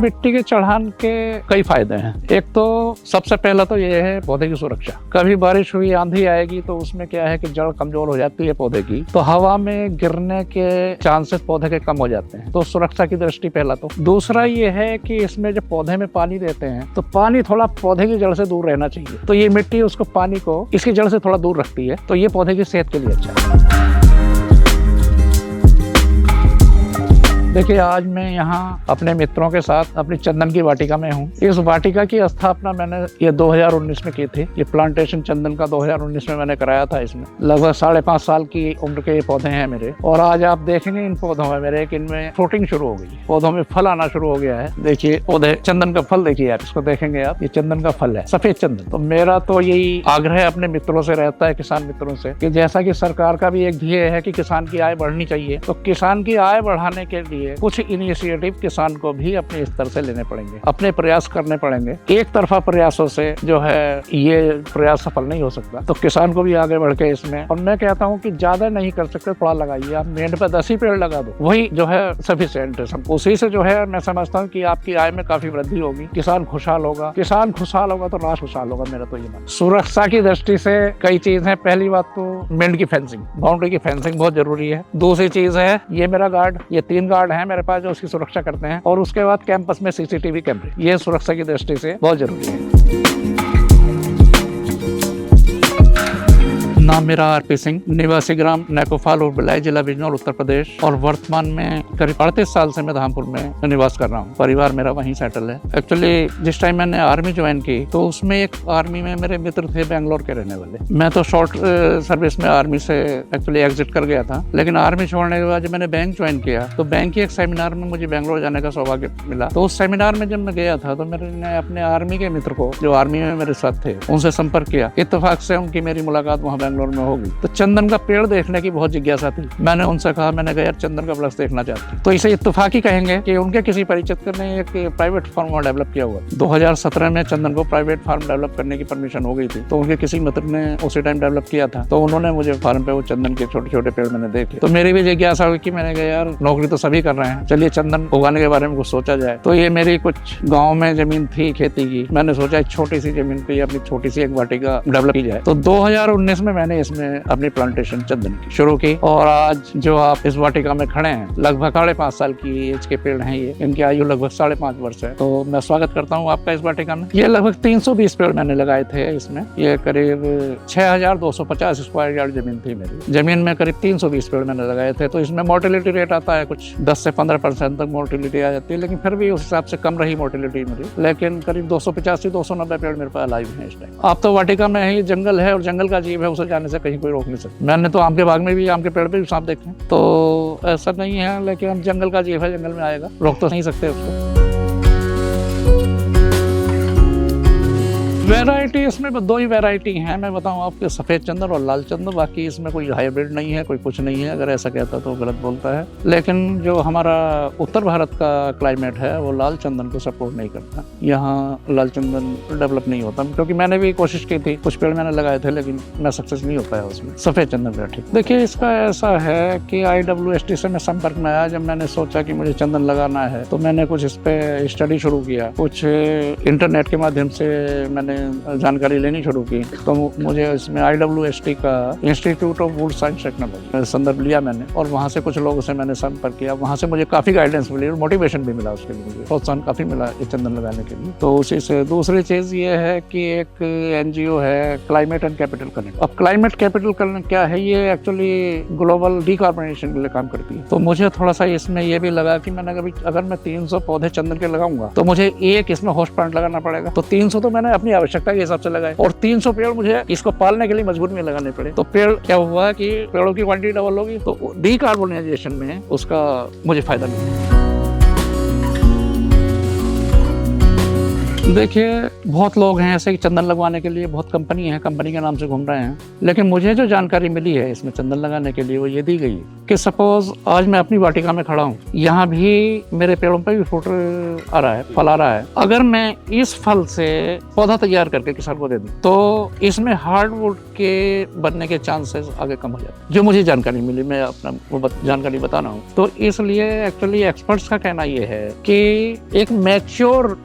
मिट्टी के चढ़ान के कई फायदे हैं। एक तो सबसे पहला तो ये है पौधे की सुरक्षा। कभी बारिश हुई, आंधी आएगी तो उसमें क्या है कि जड़ कमजोर हो जाती है पौधे की, तो हवा में गिरने के चांसेस पौधे के कम हो जाते हैं। तो सुरक्षा की दृष्टि पहला। तो दूसरा ये है कि इसमें जब पौधे में पानी देते हैं तो पानी थोड़ा पौधे की जड़ से दूर रहना चाहिए। तो ये मिट्टी उसको पानी को इसकी जड़ से थोड़ा दूर रखती है, तो ये पौधे की सेहत के लिए अच्छा है। देखिए, आज मैं यहाँ अपने मित्रों के साथ अपनी चंदन की वाटिका में हूँ। इस वाटिका की स्थापना मैंने ये 2019 में की थी। ये प्लांटेशन चंदन का 2019 में मैंने कराया था। इसमें लगभग 5.5 साल की उम्र के ये पौधे हैं मेरे। और आज आप देखेंगे इन पौधों में मेरे कि इनमें फ्रूटिंग शुरू हो गई, पौधों में फल आना शुरू हो गया है। देखिए पौधे, चंदन का फल देखिए आप, इसको देखेंगे आप, ये चंदन का फल है, सफेद चंदन। तो मेरा तो यही आग्रह अपने मित्रों से रहता है, किसान मित्रों से, कि जैसा कि सरकार का भी एक ध्येय है कि किसान की आय बढ़नी चाहिए, तो किसान की आय बढ़ाने के लिए कुछ इनिशिएटिव किसान को भी अपने स्तर से लेने पड़ेंगे, अपने प्रयास करने पड़ेंगे। एक तरफा प्रयासों से जो है ये प्रयास सफल नहीं हो सकता, तो किसान को भी आगे बढ़ के इसमें, और मैं कहता हूँ कि ज्यादा नहीं कर सकते, थोड़ा लगाइए आप, मेंढ पे 10 ही पेड़ लगा दो, वही जो है सफिशिएंट है सब। उसी से जो है मैं समझता हूँ कि आपकी आय में काफी वृद्धि होगी, किसान खुशहाल होगा। किसान खुशहाल होगा तो राष्ट्र खुशहाल होगा, मेरा तो ये मानना। सुरक्षा की दृष्टि से कई चीज है। पहली बात तो मेंढ की फेंसिंग, बाउंड्री की फेंसिंग बहुत जरूरी है। दूसरी चीज है ये मेरा गार्ड, ये 3 गार्ड है मेरे पास जो उसकी सुरक्षा करते हैं। और उसके बाद कैंपस में CCTV कैमरे, ये सुरक्षा की दृष्टि से बहुत जरूरी है। नाम मेरा RP सिंह, निवासी ग्राम नैकोफाल और बिलाई, जिला बिजनौर, उत्तर प्रदेश। और वर्तमान में करीब 38 साल से मैं धामपुर में निवास कर रहा हूँ। परिवार मेरा वहीं सेटल है। एक्चुअली जिस टाइम मैंने आर्मी ज्वाइन की तो उसमें एक आर्मी में मेरे मित्र थे बेंगलोर के रहने वाले। मैं तो शॉर्ट सर्विस में आर्मी से एक्चुअली एग्जिट कर गया था, लेकिन आर्मी छोड़ने के बाद जब मैंने बैंक ज्वाइन किया तो बैंक के एक सेमिनार में मुझे बेंगलोर जाने का सौभाग्य मिला। तो उस सेमिनार में जब मैं गया था तो मैंने अपने आर्मी के मित्र को, जो आर्मी में मेरे साथ थे, उनसे संपर्क किया। इत्तेफाक से उनकी मेरी मुलाकात वहाँ बेंगलोर में होगी। तो चंदन का पेड़ देखने की बहुत जिज्ञासा थी। मैंने उनसे कहा, मैंने कहा यार चंदन का वृक्ष देखना चाहते हैं। तो इसे इत्तेफाकी कहेंगे कि उनके किसी परिचित ने एक प्राइवेट फार्म डेवलप किया हुआ। 2017 में चंदन को प्राइवेट फार्म डेवलप करने की परमिशन हो गई थी, तो उनके किसी मित्र ने उसी टाइम डेवलप किया था। तो उन्होंने मुझे फार्म पे वो चंदन के छोटे छोटे पेड़ मैंने देखे। तो मेरी भी जिज्ञासा हुई कि मैंने कहा यार नौकरी तो सभी कर रहे हैं, चलिए चंदन उगाने के बारे में कुछ सोचा जाए। तो ये मेरी कुछ गाँव में जमीन थी खेती की, मैंने सोचा एक छोटी सी जमीन पे अपनी छोटी सी एक वाटिका डेवलप की जाए। तो 2019 में मैंने इसमें अपनी प्लांटेशन चंदन की शुरू की। और आज जो आप इस वाटिका में खड़े हैं, लगभग 5.5 साल की एज के पेड़ हैं ये, इनकी आयु लगभग 5.5 वर्ष है। तो मैं स्वागत करता हूँ आपका इस वाटिका में। ये लगभग 320 पेड़ मैंने लगाए थे इसमें। ये करीब 6250 स्क्वायर यार्ड जमीन थी मेरी। जमीन में करीब 320 पेड़ मैंने लगाए थे। तो इसमें मोर्टिलिटी रेट आता है कुछ 10 से 15% तक मोर्टिलिटी आ जाती है, लेकिन फिर भी उस हिसाब से कम रही मोर्टिलिटी मेरी। लेकिन करीब 285-290 पेड़ मेरे पास लाइव हैं इस टाइम। आप तो वाटिका में ही जंगल है और जंगल का जीव है, उसे जाने से कहीं कोई रोक नहीं सकता। मैंने तो आम के बाग में भी, आम के पेड़ पे भी सांप देखे, तो ऐसा नहीं है, लेकिन जंगल का जीव है, जंगल में आएगा, रोक तो नहीं सकते उसको। वैरायटी इसमें 2 ही वैरायटी हैं, मैं बताऊं आपके, सफेद चंदन और लाल चंदन। बाकी इसमें कोई हाइब्रिड नहीं है, कोई कुछ नहीं है। अगर ऐसा कहता तो गलत बोलता है। लेकिन जो हमारा उत्तर भारत का क्लाइमेट है वो लाल चंदन को सपोर्ट नहीं करता। यहाँ लाल चंदन डेवलप नहीं होता, क्योंकि मैंने भी कोशिश की थी, कुछ पेड़ मैंने लगाए थे, लेकिन मैं सक्सेस नहीं हो पाया उसमें। सफेद चंदन पेड़ ठीक। देखिए इसका ऐसा है कि IWST से मैं संपर्क में आया। जब मैंने सोचा कि मुझे चंदन लगाना है तो मैंने कुछ इस पे स्टडी शुरू किया, कुछ इंटरनेट के माध्यम से मैंने जानकारी लेनी शुरू की। तो मुझे इसमें IWST का institute of would science technology संदर्भ लिया मैंने, और वहाँ से कुछ लोगों से मैंने संपर्क किया। वहाँ से मुझे काफ़ी गाइडेंस मिली और मोटिवेशन भी मिला, उसके लिए मुझे प्रोत्साहन काफ़ी मिला ये चंदन लगाने के लिए। तो उसी से दूसरी चीज़ ये है कि एक NGO है क्लाइमेट एंड कैपिटल कनेक्ट। अब क्लाइमेट कैपिटल कनेक्ट क्या है, ये एक्चुअली ग्लोबल डिकार्बोनेशन के लिए काम करती है। तो मुझे थोड़ा सा इसमें ये भी लगा कि मैंने कभी, अगर मैं 300 पौधे चंदन के लगाऊंगा तो मुझे एक इसमें होस्ट प्लांट लगाना पड़ेगा। तो 300 तो मैंने अपनी आवश्यकता के हिसाब से लगाए, और 300 पेड़ मुझे इसको पालने के लिए मजबूरी में लगाने पड़े। तो पेड़ क्या हुआ कि पेड़ों की क्वांटिटी डबल होगी, तो डिकार्बोनाइजेशन में उसका मुझे फायदा मिला। देखिए, बहुत लोग हैं ऐसे कि चंदन लगवाने के लिए, बहुत कंपनी है, कंपनी के नाम से घूम रहे हैं। लेकिन मुझे जो जानकारी मिली है इसमें चंदन लगाने के लिए, वो ये दी गई है कि सपोज आज मैं अपनी वाटिका में खड़ा हूँ, यहाँ भी मेरे पेड़ों पे भी फ्रूट आ रहा है, फल आ रहा है। अगर मैं इस फल से पौधा तैयार करके किसान को दे दूँ तो इसमें हार्डवुड के बनने के चांसेस आगे कम हो जाते हैं। जो मुझे जानकारी मिली, मैं अपना वो जानकारी बता रहा हूँ। तो इसलिए एक्चुअली एक्सपर्ट्स का कहना ये है कि एक मैच्योर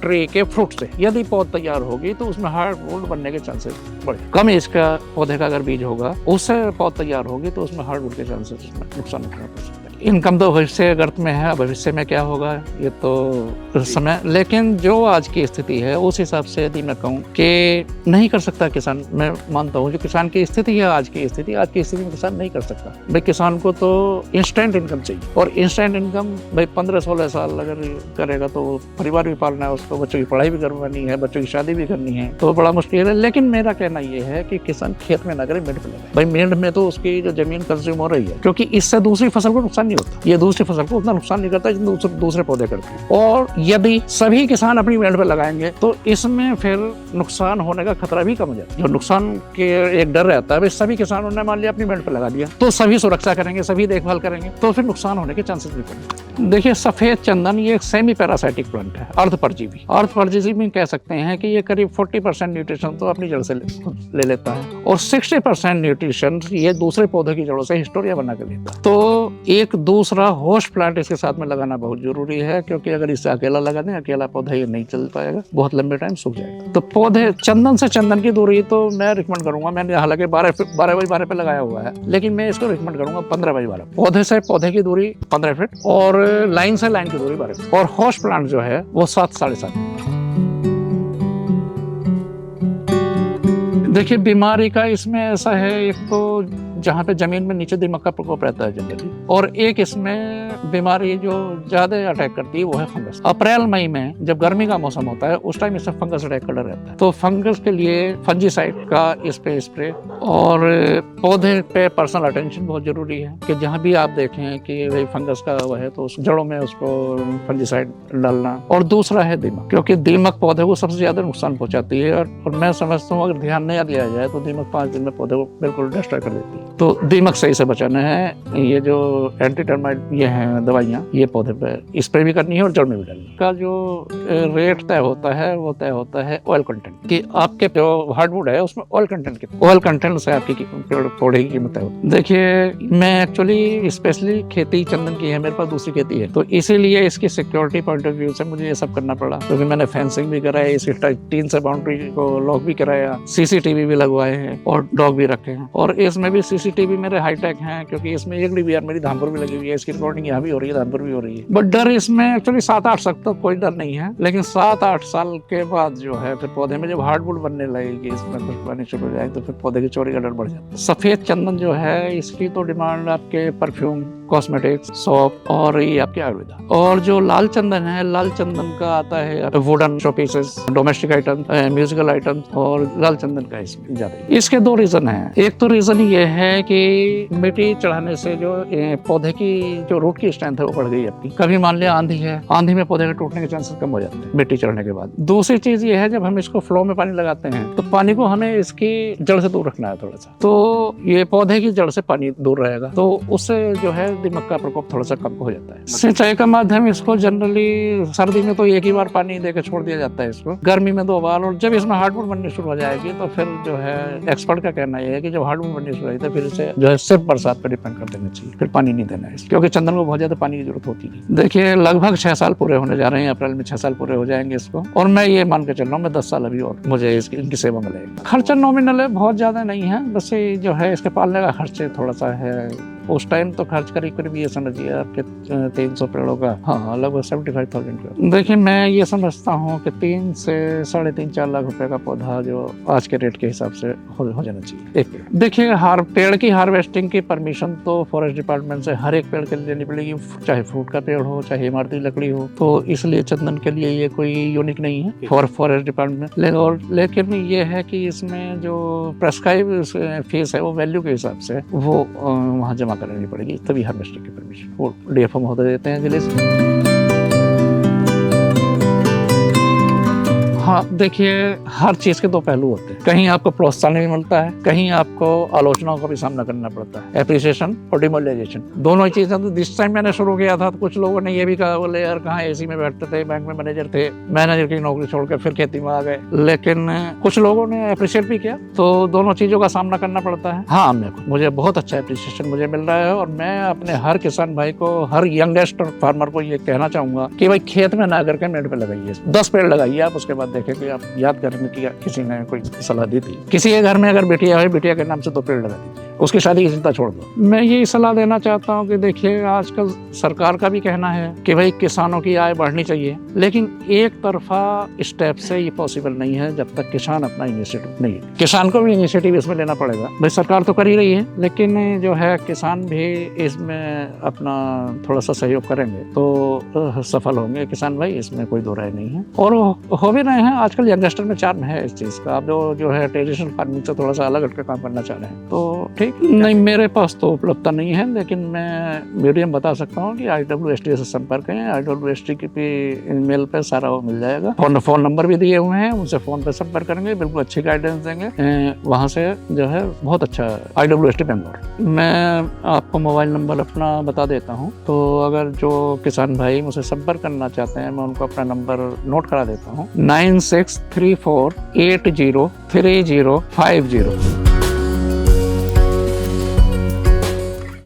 ट्री के फ्रूट से यदि पौध तैयार होगी तो उसमें हार्डवुड बनने के चांसेस बढ़े। कम एज का पौधे का अगर बीज होगा, उससे पौध तैयार होगी तो उसमें हार्डवुड के चांसेस नुकसान नहीं हो सकता। इनकम तो भविष्य गर्त में है, भविष्य में क्या होगा ये तो समय, लेकिन जो आज की स्थिति है उस हिसाब से यदि मैं कहूँ कि नहीं कर सकता किसान, मैं मानता हूँ जो किसान की स्थिति है, आज की स्थिति में किसान नहीं कर सकता। भाई किसान को तो इंस्टेंट इनकम चाहिए, और इंस्टेंट इनकम भाई 15-16 साल अगर करेगा तो परिवार भी पालना है उसको, बच्चों की पढ़ाई भी करवानी है, बच्चों की शादी भी करनी है, तो बड़ा मुश्किल है। लेकिन मेरा कहना ये है कि किसान खेत में ना करे, मेंढ पे लगाए। भाई मेंढ में तो उसकी जो जमीन कंज्यूम हो रही है, क्योंकि इससे दूसरी फसल को नुकसान नहीं होता, ये दूसरी फसल को उतना नुकसान नहीं करता जितना दूसरे पौधे करते हैं। और यदि सभी किसान अपनी मेंढ पे लगाएंगे तो इसमें फिर नुकसान होने का खतरा भी कम हो जाता है। जो नुकसान के एक डर रहता है, भाई सभी किसानों ने मान लिया अपनी मेंढ पे लगा दिया तो सभी सुरक्षा करेंगे, सभी देखभाल करेंगे, तो फिर नुकसान होने के चांसेस भी कम। देखिए, सफेद चंदन ये एक सेमी पैरासाइटिक प्लांट है, अर्धपरजीवी। अर्धपरजीवी कह सकते हैं कि ये करीब 40% न्यूट्रिशन तो अपनी जड़ से ले लेता है, और 60% न्यूट्रिशन ये दूसरे पौधे की जड़ों से हिस्टोरिया बना के लेता है। तो एक दूसरा होस्ट प्लांट इसके साथ में लगाना बहुत जरूरी है, क्योंकि अगर इसे अकेला लगा दें, अकेला पौधा ये नहीं चल पाएगा, बहुत लंबे टाइम सूख जाएगा। तो पौधे चंदन से चंदन की दूरी तो मैं रिकमेंड करूंगा, मैंने हालांकि 12x12 पे लगाया हुआ है, लेकिन मैं इसको रिकमेंड करूंगा 15x12। पौधे से पौधे की दूरी 15 फीट और लाइन से लाइन की दूरी 12 फीट, और होस्ट प्लांट जो है वो 7-7.5। देखिए, बीमारी का इसमें ऐसा है, एक तो जहाँ पे जमीन में नीचे दीमक का प्रकोप रहता है जनरली, और एक इसमें बीमारी जो ज्यादा अटैक करती है वो है फंगस। अप्रैल मई में जब गर्मी का मौसम होता है उस टाइम इससे फंगस अटैक का डर रहता है। तो फंगस के लिए फंजीसाइड का स्प्रे और पौधे पे पर्सनल अटेंशन बहुत जरूरी है, कि जहाँ भी आप देखें कि भाई फंगस का वो है तो उस जड़ों में उसको फंजीसाइड डालना। और दूसरा है दीमक, क्योंकि दीमक पौधे को सबसे ज्यादा नुकसान पहुंचाती है, और मैं समझता हूँ अगर ध्यान नहीं दिया जाए तो दीमक 5 दिन में पौधे को बिल्कुल डिस्ट्रॉय कर देती है। तो दीमक सही से बचाना है। ये जो एंटी टर्माइट ये हैं दवाइयाँ, ये पौधे पे स्प्रे भी करनी है और जड़ में भी डालनी है। का जो रेट तय होता है वो तय होता है ऑयल कंटेंट, कि आपके जो हार्डवुड है उसमें ऑयल कंटेंट कितना, ऑयल कंटेंट से आपकी पौधे की कीमत तय होती है। देखिए, मैं एक्चुअली स्पेशली खेती चंदन की है, मेरे पास दूसरी खेती है, तो इसीलिए इसकी सिक्योरिटी पॉइंट ऑफ व्यू से मुझे ये सब करना पड़ा, क्योंकि मैंने फेंसिंग भी कराया, इसकी टीन से बाउंड्री को लॉक भी कराया, सीसीटीवी भी लगवाए हैं और डॉग भी रखे हैं। और इसमें भी सीसीटीवी मेरे हाईटेक हैं, क्योंकि इसमें एक डीवीआर मेरी धामपुर भी लगी हुई है, इसकी रिकॉर्डिंग यहाँ भी हो रही है, धामपुर भी हो रही है। बट डर इसमें एक्चुअली 7-8 साल तक कोई डर नहीं है, लेकिन 7-8 साल के बाद जो है फिर पौधे में जब हार्डवुड बनने लगेगी, इसमें कुछ पानी शुरू हो जाए तो फिर पौधे की चोरी का डर बढ़ जाता है। सफेद चंदन जो है इसकी तो डिमांड आपके परफ्यूम, कॉस्मेटिक्स, सोप और ये आपके आयुर्वेदा। और जो लाल चंदन है, लाल चंदन का आता है wooden show pieces, domestic item, musical item, और लाल चंदन का इसमें ज्यादा। इसके 2 रीजन हैं। एक तो रीजन ये है कि मिट्टी चढ़ाने से जो पौधे की जो रूट की स्ट्रेंथ है वो बढ़ गई अपनी। कभी मान लिया आंधी है, आंधी में पौधे के टूटने के चांसेस कम हो जाते हैं मिट्टी चढ़ने के बाद। दूसरी चीज ये है, जब हम इसको फ्लो में पानी लगाते हैं तो पानी को हमें इसकी जड़ से दूर रखना है थोड़ा सा, तो ये पौधे की जड़ से पानी दूर रहेगा, तो उससे जो है दीमक का प्रकोप थोड़ा सा कम हो जाता है। सिंचाई का माध्यम इसको जनरली सर्दी में तो एक ही बार पानी देकर छोड़ दिया जाता है इसको, गर्मी में 2 बार, और जब इसमें हार्डवुड बननी शुरू हो जाएगी तो फिर जो है एक्सपर्ट का कहना यह है कि जब हार्डवुड बननी शुरू हो जाती है फिर इसे जो है सिर्फ बरसात पर डिपेंड कर देना चाहिए, फिर पानी नहीं देना है, क्योंकि चंदन को बहुत ज्यादा पानी की जरूरत होती है। देखिए, लगभग 6 साल पूरे होने जा रहे हैं, अप्रैल में 6 साल पूरे हो जाएंगे इसको, और मैं ये मान के चल रहा हूँ मैं 10 साल अभी और मुझे इनकी सेवा में लगेगा। खर्चा नॉमिनल है, बहुत ज्यादा नहीं है, बस ये जो है इसके पालने का खर्चे थोड़ा सा है। उस टाइम तो खर्च करीब ये समझिए आपके 300 पेड़ों का, हाँ लगभग 75,000 का। देखिए, मैं ये समझता हूँ कि 3 से 3.5-4 लाख रुपए का पौधा जो आज के रेट के हिसाब से हो जाना चाहिए एक पेड़। देखिए, पेड़ की हार्वेस्टिंग की परमिशन तो फॉरेस्ट डिपार्टमेंट से हर एक पेड़ के लिए लेनी पड़ेगी, चाहे फ्रूट का पेड़ हो चाहे इमारती लकड़ी हो, तो इसलिए चंदन के लिए ये कोई यूनिक नहीं है फॉर फॉरेस्ट डिपार्टमेंट। लेकिन ये है कि इसमें जो प्रेस्क्राइब फीस है वो वैल्यू के हिसाब से वो वहाँ जमा करनी पड़ेगी, तभी हार्वेस्टिंग की परमिशन वो डीएफओ महोदय देते हैं जिले से। हाँ देखिए, हर चीज के दो पहलू होते हैं। कहीं आपको प्रोत्साहन भी मिलता है, कहीं आपको आलोचनाओं का भी सामना करना पड़ता है। एप्रिसिएशन और डिमोरलाइजेशन, दोनों ही चीजें। तो जिस टाइम मैंने शुरू किया था तो कुछ लोगों ने ये भी कहा, बोले यार कहाँ एसी में बैठते थे, बैंक में मैनेजर थे, मैनेजर की नौकरी छोड़कर फिर खेती में आ गए। लेकिन कुछ लोगों ने अप्रिशिएट भी किया, तो दोनों चीजों का सामना करना पड़ता है। हाँ, मुझे बहुत अच्छा अप्रिसिएशन मुझे मिल रहा है, और मैं अपने हर किसान भाई को, हर यंगेस्ट फार्मर को ये कहना चाहूंगा कि भाई खेत में ना करके मेड़ पे लगाइए। 10 पेड़ लगाइए आप, उसके बाद देखें कि आप याद करेंगे कि किसी ने कोई सलाह दी थी। किसी के घर में अगर बिटिया है, बिटिया के नाम से 2 पेड़ लगा दीजिए, उसकी शादी की चिंता छोड़ दो। मैं यही सलाह देना चाहता हूँ कि देखिए, आजकल सरकार का भी कहना है कि भाई किसानों की आय बढ़नी चाहिए, लेकिन एक तरफा स्टेप से ये पॉसिबल नहीं है जब तक किसान अपना इनिशिएटिव नहीं। किसान को भी इनिशिएटिव इसमें लेना पड़ेगा। भाई सरकार तो कर ही रही है, लेकिन जो है किसान भी इसमें अपना थोड़ा सा सहयोग करेंगे तो सफल होंगे किसान भाई, इसमें कोई दो राय नहीं है। और हो भी रहे हैं। आजकल यंगस्टर में चार्म है इस चीज़ का। आप जो है ट्रेडिशनल फार्मिंग से थोड़ा सा अलग हटकर काम करना चाह रहे हैं तो ठीक। नहीं, मेरे पास तो उपलब्धता नहीं है, लेकिन मैं मीडियम बता सकता हूँ कि IWST से संपर्क है। IWST की ईमेल पे सारा वो मिल जाएगा। फोन नंबर भी दिए हुए हैं, उनसे फोन पे संपर्क करेंगे, बिल्कुल अच्छी गाइडेंस देंगे। वहाँ से जो है बहुत अच्छा IWST बेंगलोर। मैं आपको मोबाइल नंबर अपना बता देता हूँ, तो अगर जो किसान भाई मुझसे संपर्क करना चाहते हैं, मैं उनको अपना नंबर नोट करा देता हूँ। 9634803050।